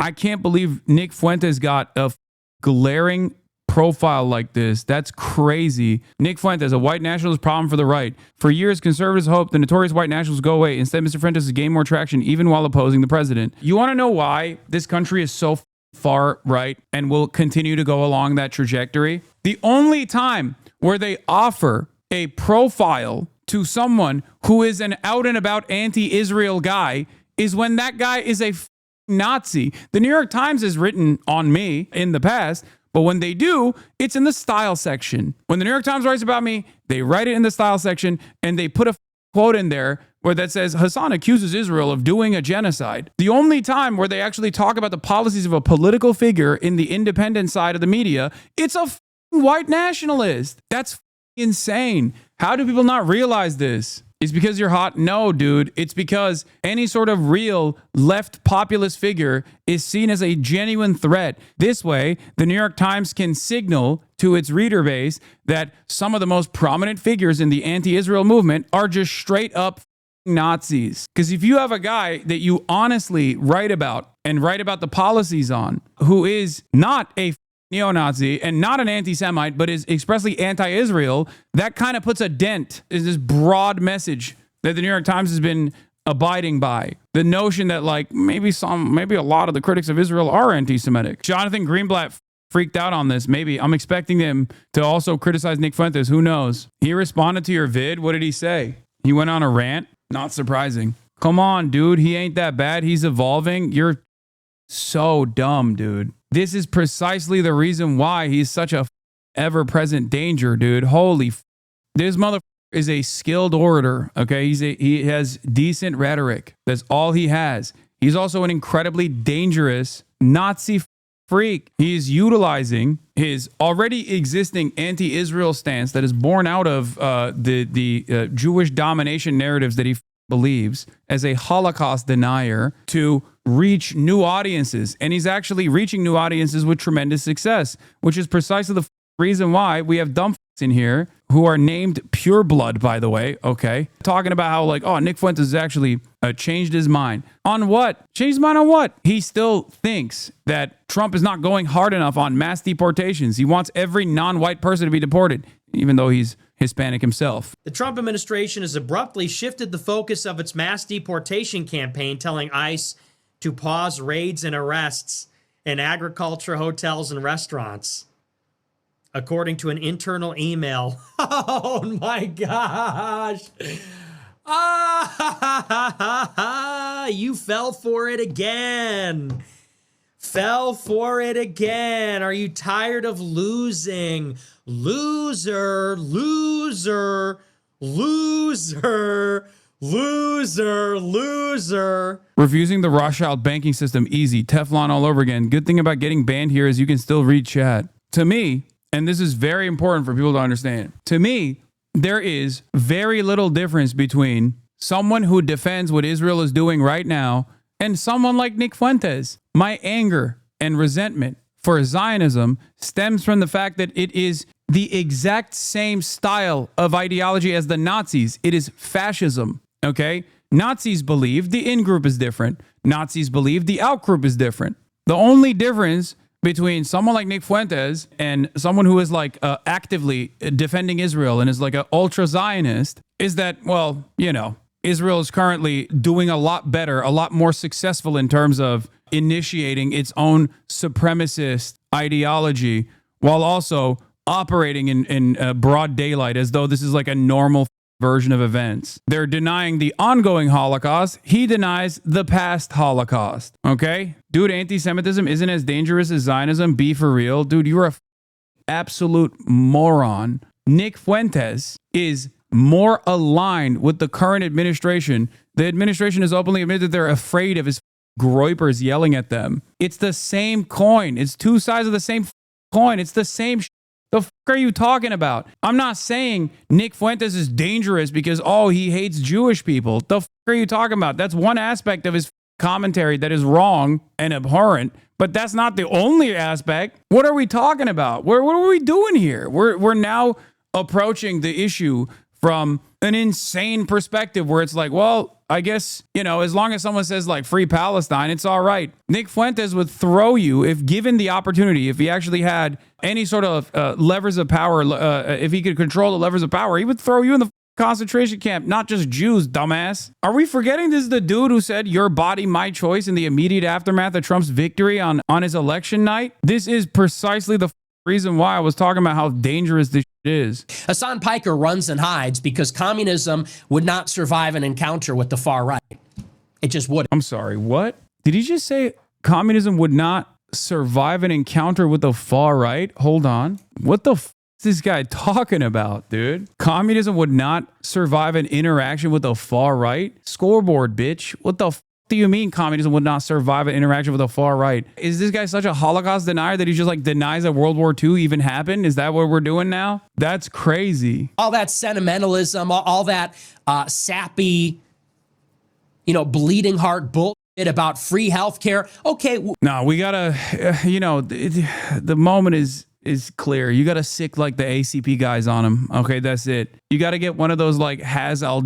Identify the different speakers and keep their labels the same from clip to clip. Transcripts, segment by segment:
Speaker 1: I can't believe Nick Fuentes got a glaring profile like this. That's crazy. Nick Fuentes, a white nationalist problem for the right. For years, conservatives hoped the notorious white nationalists go away. Instead, Mr. Fuentes has gained more traction even while opposing the president. You want to know why this country is so far right and will continue to go along that trajectory? The only time where they offer a profile to someone who is an out and about anti-Israel guy is when that guy is a Nazi. The New York Times has written on me in the past, but when they do, it's in the style section. When the New York Times writes about me, they write it in the style section and they put a quote in there where that says Hassan accuses Israel of doing a genocide. The only time where they actually talk about the policies of a political figure in the independent side of the media, it's a white nationalist. That's insane. How do people not realize this? It's because you're hot? No, dude. It's because any sort of real left populist figure is seen as a genuine threat. This way, the New York Times can signal to its reader base that some of the most prominent figures in the anti-Israel movement are just straight up Nazis. Because if you have a guy that you honestly write about and write about the policies on, who is not a neo-Nazi and not an anti-Semite, but is expressly anti-Israel, that kind of puts a dent in this broad message that the New York Times has been abiding by. The notion that like maybe a lot of the critics of Israel are anti-Semitic. Jonathan Greenblatt freaked out on this. Maybe I'm expecting him to also criticize Nick Fuentes. Who knows? He responded to your vid. What did he say? He went on a rant. Not surprising. Come on, dude. He ain't that bad. He's evolving. You're so dumb, dude. This is precisely the reason why he's such a ever-present danger, dude. This motherfucker is a skilled orator, okay? He has decent rhetoric. That's all he has. He's also an incredibly dangerous Nazi freak. He's utilizing his already existing anti-Israel stance that is born out of the Jewish domination narratives that he believes as a Holocaust denier to reach new audiences. And he's actually reaching new audiences with tremendous success, which is precisely the reason why we have dumb in here who are named Pure Blood, by the way, okay? Talking about how like, oh, Nick Fuentes has actually changed his mind. On what? Changed his mind on what? He still thinks that Trump is not going hard enough on mass deportations. He wants every non-white person to be deported, even though he's Hispanic himself.
Speaker 2: The Trump administration has abruptly shifted the focus of its mass deportation campaign, telling ICE to pause raids and arrests in agriculture, hotels, and restaurants. According to an internal email. Oh my gosh. You fell for it again. Fell for it again. Are you tired of losing? Loser, loser, loser, loser, loser.
Speaker 1: Refusing the Rothschild banking system, easy. Teflon all over again. Good thing about getting banned here is you can still read chat. To me, and this is very important for people to understand, to me, there is very little difference between someone who defends what Israel is doing right now and someone like Nick Fuentes. My anger and resentment for Zionism stems from the fact that it is the exact same style of ideology as the Nazis. It is fascism, okay? Nazis believe the in-group is different. Nazis believe the out-group is different. The only difference between someone like Nick Fuentes and someone who is like actively defending Israel and is like an ultra-Zionist is that, well, you know, Israel is currently doing a lot better, a lot more successful in terms of initiating its own supremacist ideology while also operating in broad daylight as though this is like a normal version of events. They're denying the ongoing Holocaust. He denies the past Holocaust. Okay? Dude, anti-Semitism isn't as dangerous as Zionism. Be for real. Dude, you're a absolute moron. Nick Fuentes is more aligned with the current administration. The administration has openly admitted they're afraid of his groypers yelling at them. It's the same coin. It's two sides of the same coin. It's the same The fuck are you talking about? I'm not saying Nick Fuentes is dangerous because, oh, he hates Jewish people. The fuck are you talking about? That's one aspect of his commentary that is wrong and abhorrent, but that's not the only aspect. What are we talking about? What are we doing here? We're now approaching the issue from an insane perspective where it's like, well, I guess, as long as someone says like free Palestine, it's all right. Nick Fuentes would throw you if given the opportunity, if he actually had any sort of levers of power, if he could control the levers of power, he would throw you in the concentration camp, not just Jews, dumbass. Are we forgetting this is the dude who said your body, my choice in the immediate aftermath of Trump's victory on his election night? This is precisely the reason why I was talking about how dangerous this is.
Speaker 3: Hassan Piker runs and hides because communism would not survive an encounter with the far right. It just wouldn't.
Speaker 1: I'm sorry, what? Did he just say communism would not survive an encounter with the far right? Hold on. What the is this guy talking about, dude? Communism would not survive an interaction with the far right? Scoreboard, bitch. What the do you mean communism would not survive an interaction with the far right? Is this guy such a Holocaust denier that he just like denies that World War II even happened? Is that what we're doing now? That's crazy.
Speaker 3: All that sentimentalism, all that sappy, bleeding heart bullshit about free healthcare. Okay.
Speaker 1: No, we gotta, the moment is clear. You gotta sick like the ACP guys on him. Okay, that's it. You gotta get one of those like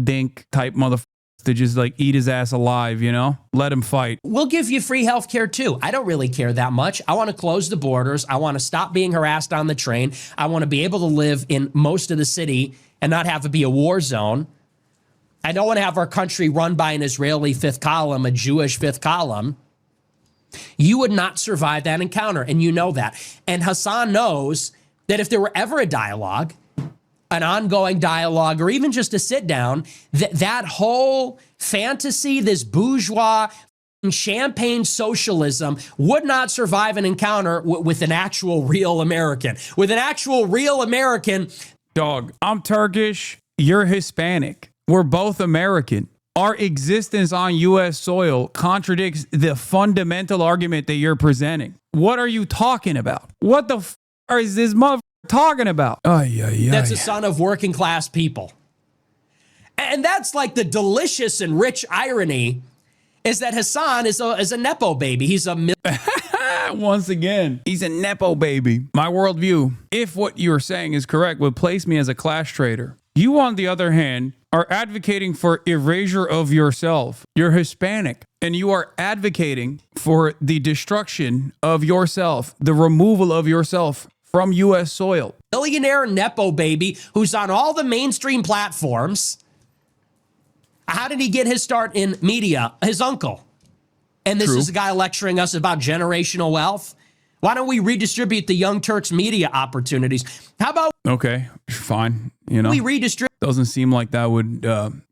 Speaker 1: Dink type motherfuckers to just like eat his ass alive, let him fight.
Speaker 3: We'll give you free health care too. I don't really care that much. I want to close the borders. I want to stop being harassed on the train. I want to be able to live in most of the city and not have to be a war zone. I don't want to have our country run by an Israeli fifth column, a Jewish fifth column. You would not survive that encounter, and you know that. And Hassan knows that if there were ever a dialogue, an ongoing dialogue, or even just a sit down, that whole fantasy, this bourgeois champagne socialism would not survive an encounter with an actual real American. With an actual real American.
Speaker 1: Dog, I'm Turkish, you're Hispanic. We're both American. Our existence on U.S. soil contradicts the fundamental argument that you're presenting. What are you talking about? What the is this motherfucker talking about?
Speaker 3: That's a son of working class people. And that's like the delicious and rich irony is that Hassan is a Nepo baby. He's a
Speaker 1: once again, he's a Nepo baby. My worldview, if what you're saying is correct, would place me as a class traitor. You, on the other hand, are advocating for erasure of yourself. You're Hispanic, and you are advocating for the destruction of yourself, the removal of yourself from U.S. soil.
Speaker 3: Billionaire Nepo baby who's on all the mainstream platforms. How did he get his start in media? His uncle. And this is a guy lecturing us about generational wealth. Why don't we redistribute the Young Turks media opportunities? How about...
Speaker 1: Okay, fine.
Speaker 3: We redistribute...
Speaker 1: Doesn't seem like that would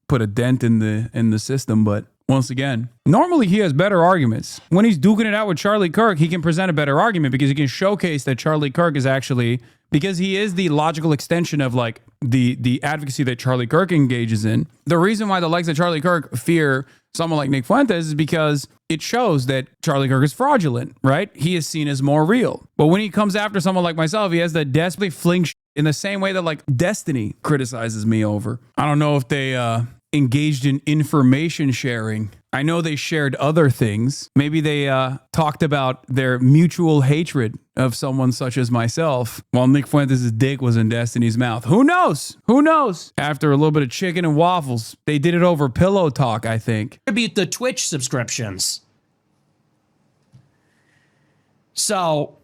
Speaker 1: put a dent in the system, but once again, normally he has better arguments. When he's duking it out with Charlie Kirk, he can present a better argument because he can showcase that Charlie Kirk is actually, because he is the logical extension of like the advocacy that Charlie Kirk engages in. The reason why the likes of Charlie Kirk fear someone like Nick Fuentes is because it shows that Charlie Kirk is fraudulent, right? He is seen as more real. But when he comes after someone like myself, he has to desperately fling in the same way that like Destiny criticizes me over. I don't know if they engaged in information sharing. I know they shared other things. Maybe they talked about their mutual hatred of someone such as myself while Nick Fuentes' dick was in Destiny's mouth. Who knows? Who knows? After a little bit of chicken and waffles, they did it over pillow talk, I think.
Speaker 3: Distribute the Twitch subscriptions. So,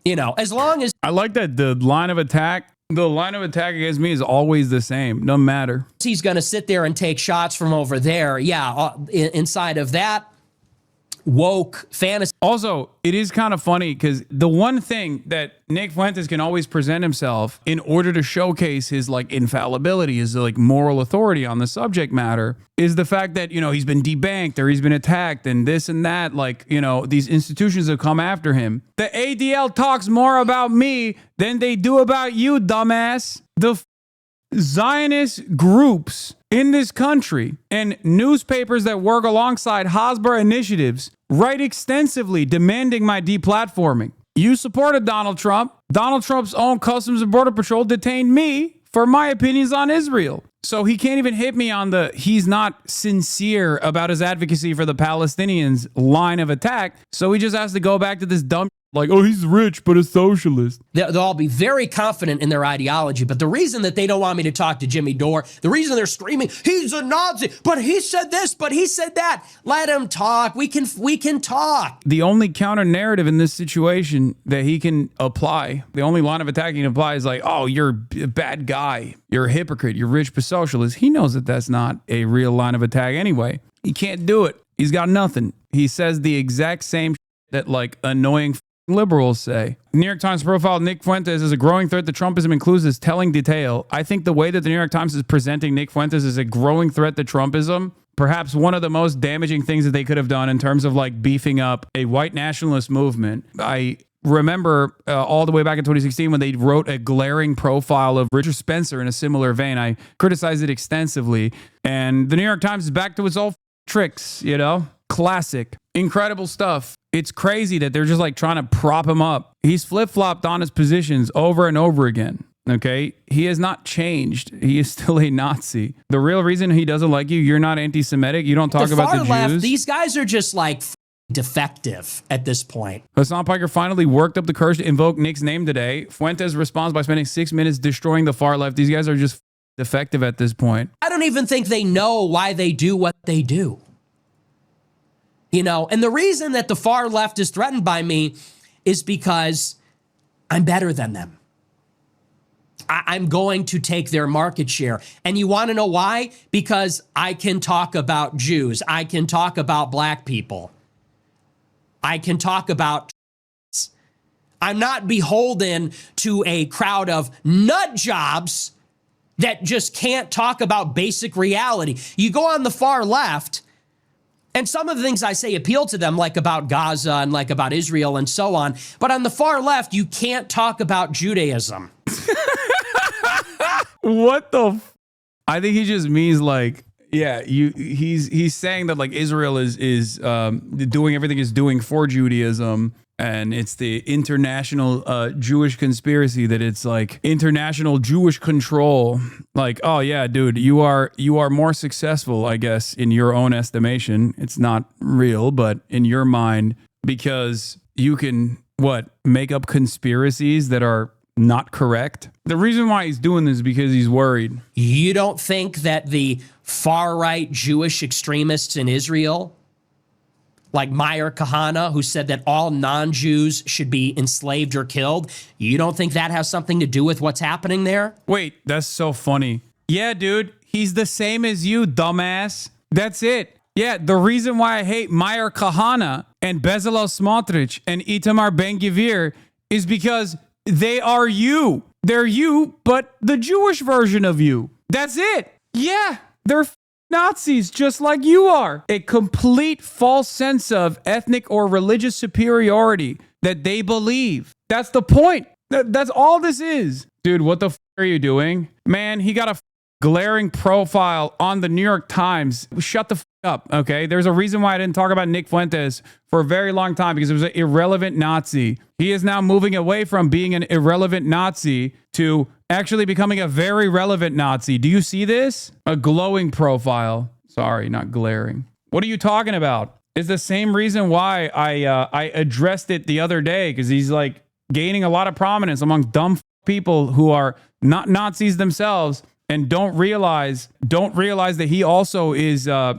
Speaker 3: as long as...
Speaker 1: I like that the line of attack against me is always the same. Doesn't matter.
Speaker 3: He's going to sit there and take shots from over there. Yeah, inside of that woke fantasy.
Speaker 1: Also, it is kind of funny because the one thing that Nick Fuentes can always present himself in order to showcase his like infallibility, his like moral authority on the subject matter, is the fact that, he's been debanked or he's been attacked and this and that. Like, these institutions have come after him. The ADL talks more about me than they do about you, dumbass. The Zionist groups in this country and newspapers that work alongside Hasbara initiatives write extensively demanding my deplatforming. You supported Donald Trump. Donald Trump's own Customs and Border Patrol detained me for my opinions on Israel. So he can't even hit me on he's not sincere about his advocacy for the Palestinians line of attack. So he just has to go back to this dumb like, oh, he's rich, but a socialist.
Speaker 3: They'll all be very confident in their ideology. But the reason that they don't want me to talk to Jimmy Dore, the reason they're screaming, he's a Nazi, but he said this, but he said that. Let him talk. We can talk.
Speaker 1: The only counter narrative in this situation that he can apply, the only line of attack he can apply is like, oh, you're a bad guy. You're a hypocrite. You're rich but socialist. He knows that that's not a real line of attack anyway. He can't do it. He's got nothing. He says the exact same that like annoying liberals say. New York Times profiled Nick Fuentes as a growing threat to Trumpism includes this telling detail. I think the way that the New York Times is presenting Nick Fuentes as a growing threat to Trumpism, perhaps one of the most damaging things that they could have done in terms of like beefing up a white nationalist movement. I remember all the way back in 2016 when they wrote a glaring profile of Richard Spencer in a similar vein. I criticized it extensively. And the New York Times is back to its old tricks, you know? Classic. Incredible stuff. It's crazy that they're just like trying to prop him up. He's flip-flopped on his positions over and over again. Okay? He has not changed. He is still a Nazi. The real reason he doesn't like you, you're not anti-Semitic. You don't talk about the Jews.
Speaker 3: Left, these guys are just like defective at this point.
Speaker 1: Hassan Piker finally worked up the courage to invoke Nick's name today. Fuentes responds by spending 6 minutes destroying the far left. These guys are just defective at this point.
Speaker 3: I don't even think they know why they do what they do. You know, and the reason that the far left is threatened by me is because I'm better than them. I'm going to take their market share. And you want to know why? Because I can talk about Jews. I can talk about black people. I can talk about... I'm not beholden to a crowd of nut jobs that just can't talk about basic reality. You go on the far left, and some of the things I say appeal to them, like about Gaza and like about Israel and so on. But on the far left, you can't talk about Judaism.
Speaker 1: What the I think he just means like, yeah, he's saying that like Israel is doing everything it's doing for Judaism, and it's the international Jewish conspiracy, that it's like international Jewish control. Like, oh yeah, dude, you are more successful, I guess, in your own estimation. It's not real, but in your mind, because you can make up conspiracies that are not correct. The reason why he's doing this is because he's worried.
Speaker 3: You don't think that the far-right Jewish extremists in Israel, like Meir Kahane, who said that all non-Jews should be enslaved or killed, you don't think that has something to do with what's happening there?
Speaker 1: Wait, that's so funny. Yeah, dude, he's the same as you, dumbass. That's it. Yeah, the reason why I hate Meir Kahane and Bezalel Smotrich and Itamar Ben-Gvir is because they are you. They're you, but the Jewish version of you. That's it. Yeah, they're Nazis just like you are. A complete false sense of ethnic or religious superiority that they believe. That's the point. That's all this is. Dude, what the are you doing? Man, he got a glaring profile on the New York Times. Shut the up, okay? There's a reason why I didn't talk about Nick Fuentes for a very long time, because it was an irrelevant Nazi. He is now moving away from being an irrelevant Nazi to actually becoming a very relevant Nazi. Do you see this? A glowing profile. Sorry, not glaring. What are you talking about? It's the same reason why I addressed it the other day, because he's like gaining a lot of prominence among dumb people who are not Nazis themselves and don't realize that he also is a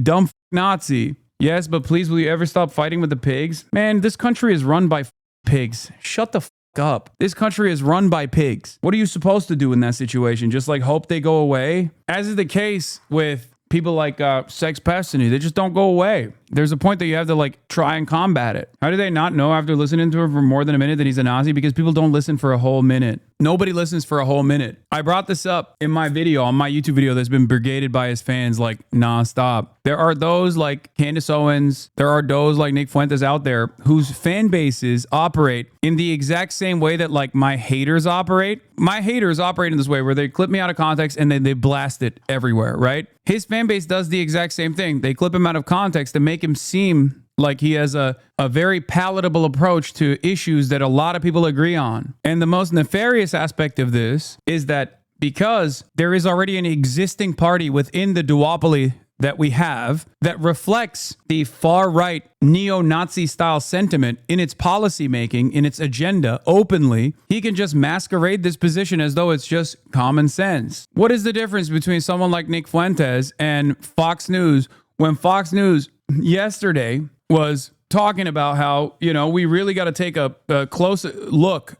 Speaker 1: dumb Nazi. Yes, but please, will you ever stop fighting with the pigs? Man, this country is run by pigs. Shut the up. This country is run by pigs. What are you supposed to do in that situation? Just like hope they go away? As is the case with people like Sex Pestany, they just don't go away. There's a point that you have to like try and combat it. How do they not know after listening to him for more than a minute that he's a Nazi? Because people don't listen for a whole minute. Nobody listens for a whole minute. I brought this up in my video, on my YouTube video that's been brigaded by his fans like nonstop. There are those like Candace Owens, there are those like Nick Fuentes out there whose fan bases operate in the exact same way that like my haters operate. My haters operate in this way where they clip me out of context and then they blast it everywhere, right? His fan base does the exact same thing. They clip him out of context to make him seem like he has a very palatable approach to issues that a lot of people agree on. And the most nefarious aspect of this is that because there is already an existing party within the duopoly that we have that reflects the far-right neo-Nazi style sentiment in its policy making, in its agenda openly, he can just masquerade this position as though it's just common sense. What is the difference between someone like Nick Fuentes and Fox News when Fox News yesterday was talking about how, we really got to take a closer look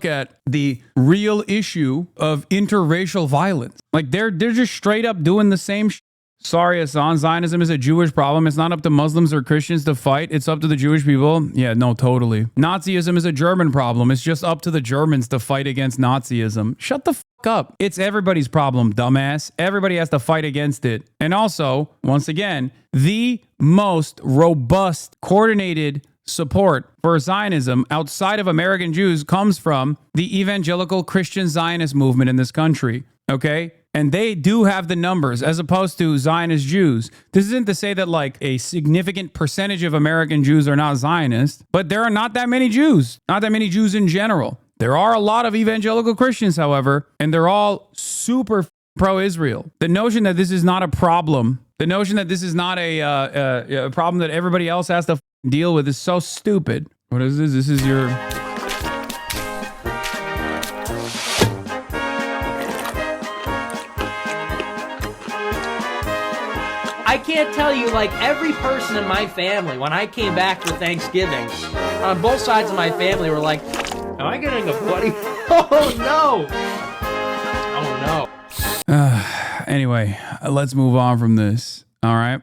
Speaker 1: at the real issue of interracial violence. Like they're just straight up doing the same Sorry, Hassan, Zionism is a Jewish problem. It's not up to Muslims or Christians to fight. It's up to the Jewish people. Yeah, no, totally. Nazism is a German problem. It's just up to the Germans to fight against Nazism. Shut the fuck up. It's everybody's problem, dumbass. Everybody has to fight against it. And also, once again, the most robust, coordinated support for Zionism outside of American Jews comes from the evangelical Christian Zionist movement in this country. Okay? And they do have the numbers as opposed to Zionist Jews. This isn't to say that like a significant percentage of American Jews are not Zionist, but there are not that many Jews, not that many Jews in general. There are a lot of evangelical Christians, however, and they're all super pro-Israel. The notion that this is not a problem, the notion that this is not a problem that everybody else has to deal with is so stupid. What is this? This is your...
Speaker 3: I can't tell you, like, every person in my family, when I came back for Thanksgiving, on both sides of my family were like, am I getting a buddy? Oh, no. Oh, no.
Speaker 1: Anyway, let's move on from this. All right.